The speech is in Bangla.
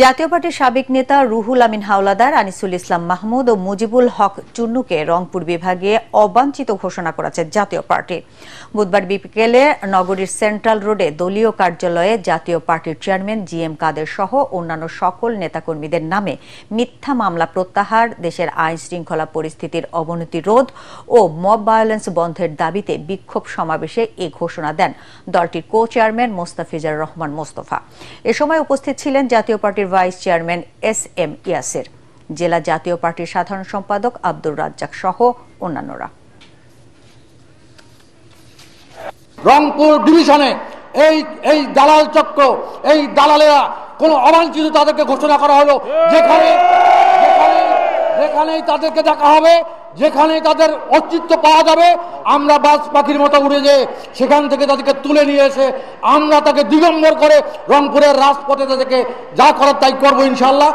জাতীয় পার্টির সাবেক নেতা রুহুল আমিন হাওলাদার, আনিসুল ইসলাম মাহমুদ ও মুজিবুল হক চুন্নুকে রংপুর বিভাগে অবাঞ্ছিত ঘোষণা করেছে জাতীয় পার্টি। বুধবার বিকেলে নগরীর সেন্ট্রাল রোডে দলীয় কার্যালয়ে জাতীয় পার্টির চেয়ারম্যান জিএম কাদের সহ অন্যান্য সকল নেতাকর্মীদের নামে মিথ্যা মামলা প্রত্যাহার, দেশের আইন শৃঙ্খলা পরিস্থিতির অবনতি রোধ ও মব ভায়োলেন্স বন্ধের দাবিতে বিক্ষোভ সমাবেশে এ ঘোষণা দেন দলটির কো চেয়ারম্যান মোস্তাফিজুর রহমান মোস্তফা। এ সময় উপস্থিত ছিলেন জাতীয় পার্টির ভাইস চেয়ারম্যান এস.এম. ইয়াসির, জেলা জাতীয় পার্টির সাধারণ সম্পাদক আব্দুর রাজ্জাক সহ অন্যান্যরা। রংপুর ডিভিশনে এই দালাল চক্র, এই দালালেরা কোন অবাঞ্ছিত তাদেরকে ঘোষণা করা হলো, যেখানেই তাদেরকে দেখা হবে, যেখানেই তাদের অস্তিত্ব পাওয়া যাবে, আমরা বাজ পাখির মতো উড়ে যেয়ে সেখান থেকে তাদেরকে তুলে নিয়ে এসে আমরা তাকে দিগম্বর করে রংপুরের রাজপথে তাদেরকে যা করার তাই করবো ইনশাল্লাহ।